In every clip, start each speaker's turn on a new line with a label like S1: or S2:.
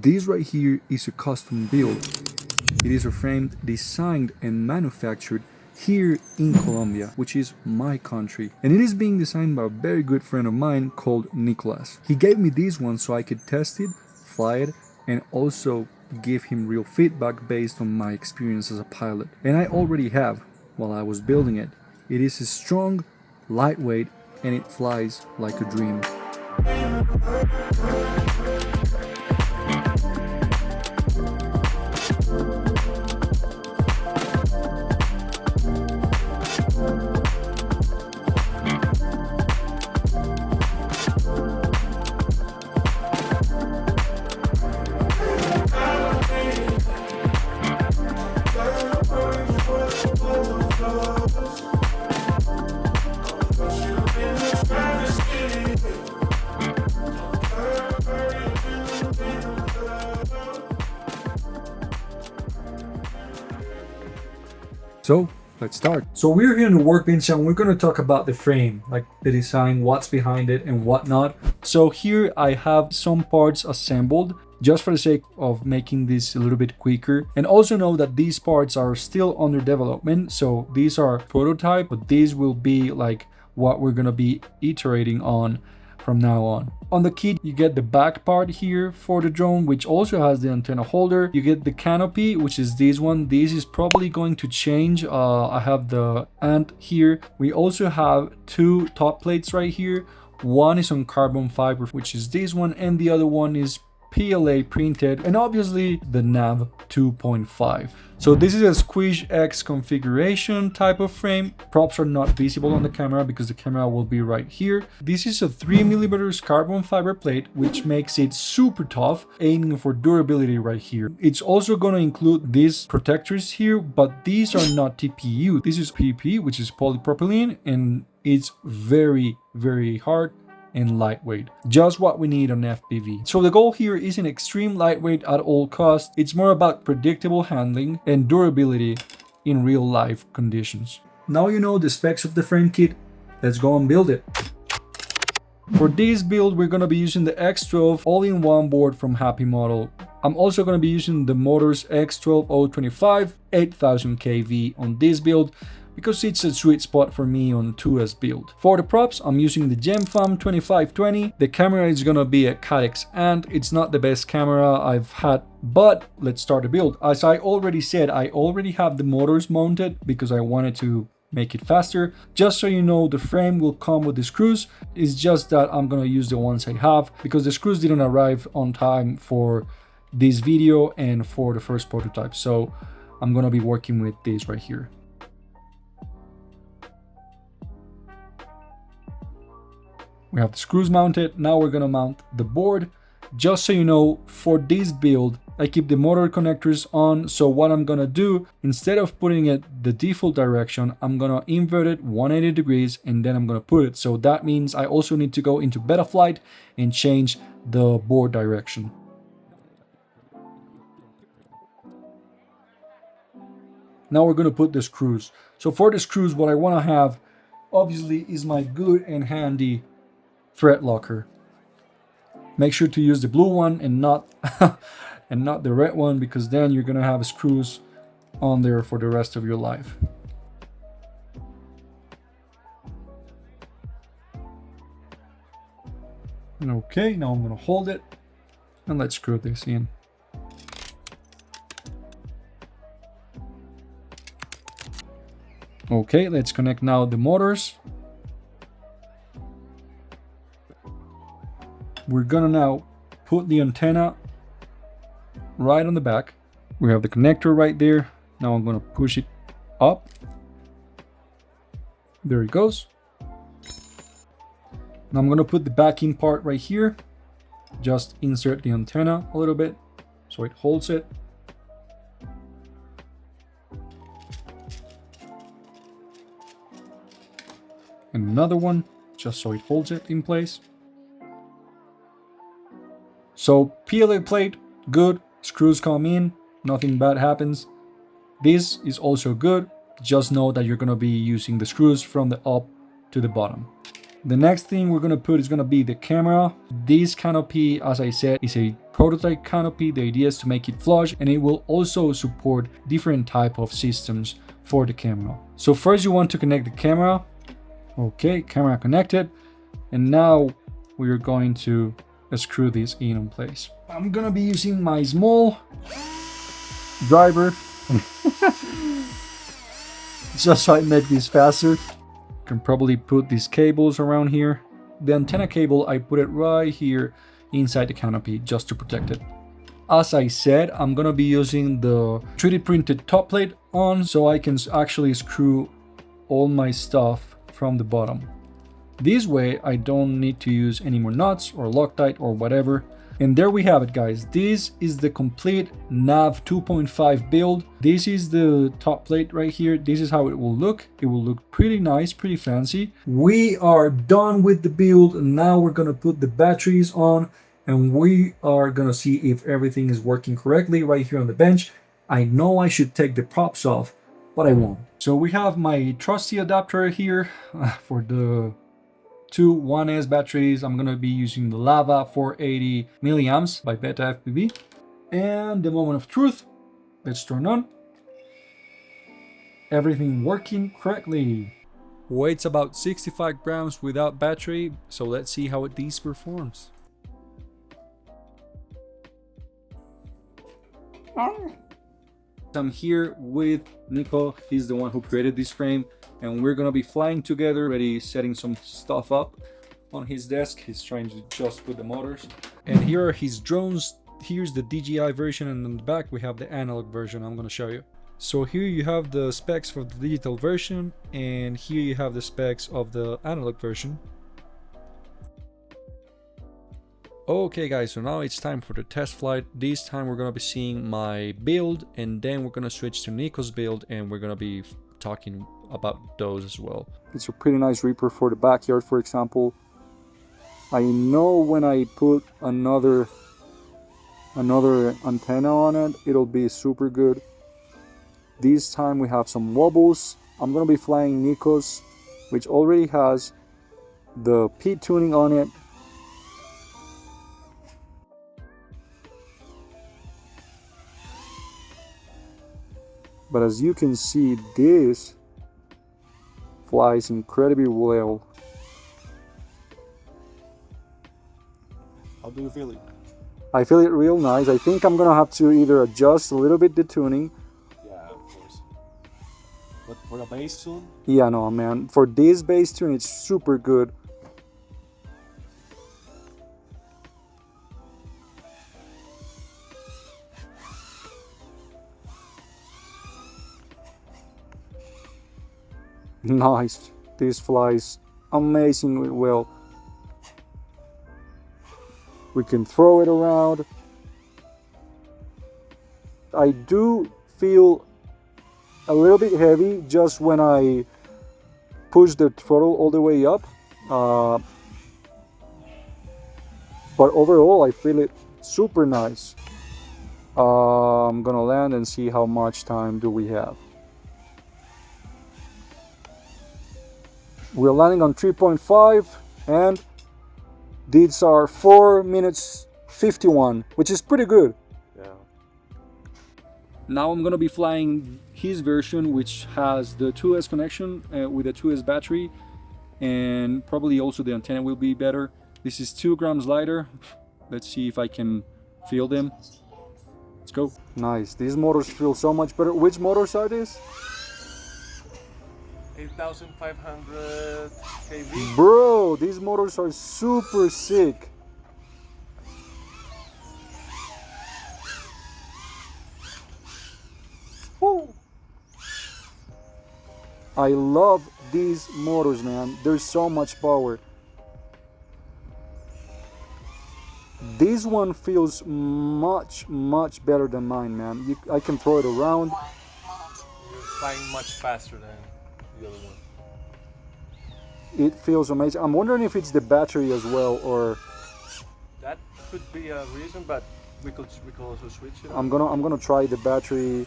S1: This right here is a custom build. It is a frame designed and manufactured here in Colombia, which is my country. And it is being designed by a very good friend of mine called Nicolas. He gave me this one so I could test it, fly it, and also give him real feedback based on my experience as a pilot. And I already have, while I was building it. It is strong, lightweight, and it flies like a dream. So let's start. So we're here in the workbench and we're going to talk about the frame, like the design, what's behind it and whatnot. So here I have some parts assembled just for the sake of making this a little bit quicker. And also know that these parts are still under development. So these are prototype, but these will be like what we're going to be iterating on from now on. On the kit, you get the back part here for the drone, which also has the antenna holder. You get the canopy, which is this one. This is probably going to change. I have the ant here. We also have two top plates right here. One is on carbon fiber, which is this one, and the other one is PLA printed, and obviously the nav 2.5. So this is a Squish X configuration type of frame. Props are not visible on the camera because the camera will be right here. This is a 3mm carbon fiber plate, which makes it super tough, aiming for durability right here. It's also going to include these protectors here, but these are not TPU. This is PP, which is polypropylene, and it's very, very hard and lightweight, just what we need on FPV. So the goal here isn't extreme lightweight at all costs. It's more about predictable handling and durability in real life conditions. Now you know the specs of the frame kit. Let's go and build it. For this build, we're going to be using the X12 all-in-one board from Happy Model. I'm also going to be using the Motors X12-025 8000 kV on this build, because it's a sweet spot for me on 2S build. For the props, I'm using the GemFam 2520. The camera is gonna be a Cadex Ant. It's not the best camera I've had, but let's start the build. As I already said, I already have the motors mounted because I wanted to make it faster. Just so you know, the frame will come with the screws. It's just that I'm gonna use the ones I have because the screws didn't arrive on time for this video and for the first prototype. So I'm gonna be working with these right here. We have the screws mounted. Now we're gonna mount the board. Just so you know, for this build, I keep the motor connectors on. So what I'm gonna do, instead of putting it the default direction, I'm gonna invert it 180 degrees and then I'm gonna put it. So that means I also need to go into Betaflight and change the board direction. Now we're gonna put the screws. So for the screws, what I wanna have, obviously, is my good and handy thread locker. Make sure to use the blue one and not the red one, because then you're gonna have screws on there for the rest of your life. Okay, now I'm gonna hold it and let's screw this in. Okay, let's connect now the motors. We're gonna now put the antenna right on the back. We have the connector right there. Now I'm gonna push it up. There it goes. Now I'm gonna put the backing part right here. Just insert the antenna a little bit so it holds it. And another one just so it holds it in place. So PLA plate, good. Screws come in, nothing bad happens. This is also good. Just know that you're gonna be using the screws from the up to the bottom. The next thing we're gonna put is gonna be the camera. This canopy, as I said, is a prototype canopy. The idea is to make it flush, and it will also support different type of systems for the camera. So first you want to connect the camera. Okay, camera connected. And now we're going to screw this in place. I'm gonna be using my small driver just so I make this faster. Can probably put these cables around here. The antenna cable, I put it right here inside the canopy just to protect it. As I said, I'm gonna be using the 3D printed top plate on so I can actually screw all my stuff from the bottom. This way I don't need to use any more nuts or Loctite or whatever. And there we have it, guys. This is the complete NAV 2.5 build. This is the top plate right here. This is how it will look. It will look pretty nice, pretty fancy. We are done with the build. Now we're gonna put the batteries on and we are gonna see if everything is working correctly right here on the bench. I know I should take the props off, but I won't. So we have my trusty adapter here for the two 1S batteries. I'm gonna be using the Lava 480 milliamps by Beta FPV. And the moment of truth, let's turn on. Everything working correctly. Weighs about 65 grams without battery, so let's see how this performs. I'm here with Nico. He's the one who created this frame, and we're gonna be flying together, already setting some stuff up on his desk. He's trying to just put the motors. And here are his drones. Here's the DJI version, and on the back we have the analog version. I'm gonna show you. So here you have the specs for the digital version, and here you have the specs of the analog version. Okay guys, so now it's time for the test flight. This time we're gonna be seeing my build, and then we're gonna switch to Nico's build, and we're gonna be talking about those as well. It's a pretty nice Reaper for the backyard, for example. I know when I put another antenna on it, it'll be super good. This time we have some wobbles. I'm gonna be flying Nico's, which already has the P tuning on it. But as you can see, this flies incredibly well.
S2: How do you feel it?
S1: I feel it real nice. I think I'm gonna have to either adjust a little bit the tuning.
S2: Yeah, of course. But for the bass tune?
S1: Yeah, no, man. For this bass tune, it's super good. Nice. This flies amazingly well. We can throw it around. I do feel a little bit heavy just when I push the throttle all the way up. But overall, I feel it super nice. I'm gonna land and see how much time do we have. We're landing on 3.5 and these are 4 minutes 51, which is pretty good.
S2: Yeah.
S1: Now I'm gonna be flying his version, which has the 2S connection with a 2S battery, and probably also the antenna will be better. This is 2 grams lighter. Let's see if I can feel them. Let's go. Nice. These motors feel so much better. Which motors are these?
S2: 8,500 kV.
S1: Bro, these motors are super sick. Woo. I love these motors, man. There's so much power. This one feels much better than mine, man. I can throw it around.
S2: You're flying much faster than the other one.
S1: It feels amazing. I'm wondering if it's the battery as well, or
S2: that could be a reason, but we could also switch it.
S1: I'm gonna try the battery.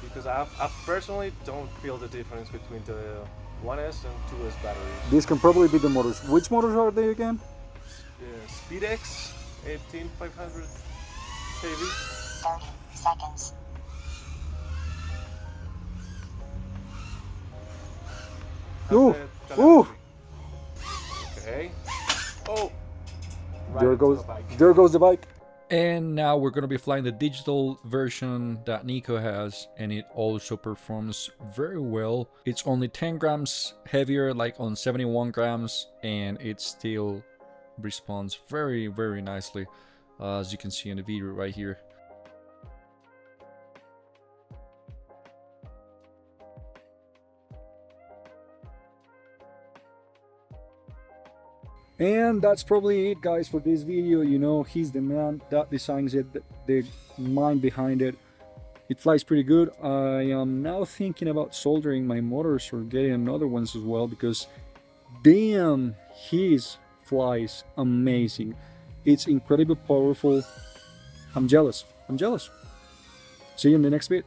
S2: Because I personally don't feel the difference between the 1S and 2S batteries.
S1: These can probably be the motors. Which motors are they again?
S2: SpeedX 18500 kV.
S3: 30 seconds.
S1: Ooh,
S2: Has the
S1: ooh.
S2: telemetry. Okay. Oh. Right
S1: There
S2: into
S1: goes,
S2: the bike.
S1: there goes the bike. And now we're gonna be flying the digital version that Nico has, and it also performs very well. It's only 10 grams heavier, like on 71 grams, and it still responds very, very nicely, as you can see in the video right here. And that's probably it, guys, for this video. You know, he's the man that designs it, the mind behind it. It flies pretty good. I am now thinking about soldering my motors or getting another ones as well, because damn, his flies amazing. It's incredibly powerful. I'm jealous. I'm jealous. See you in the next bit.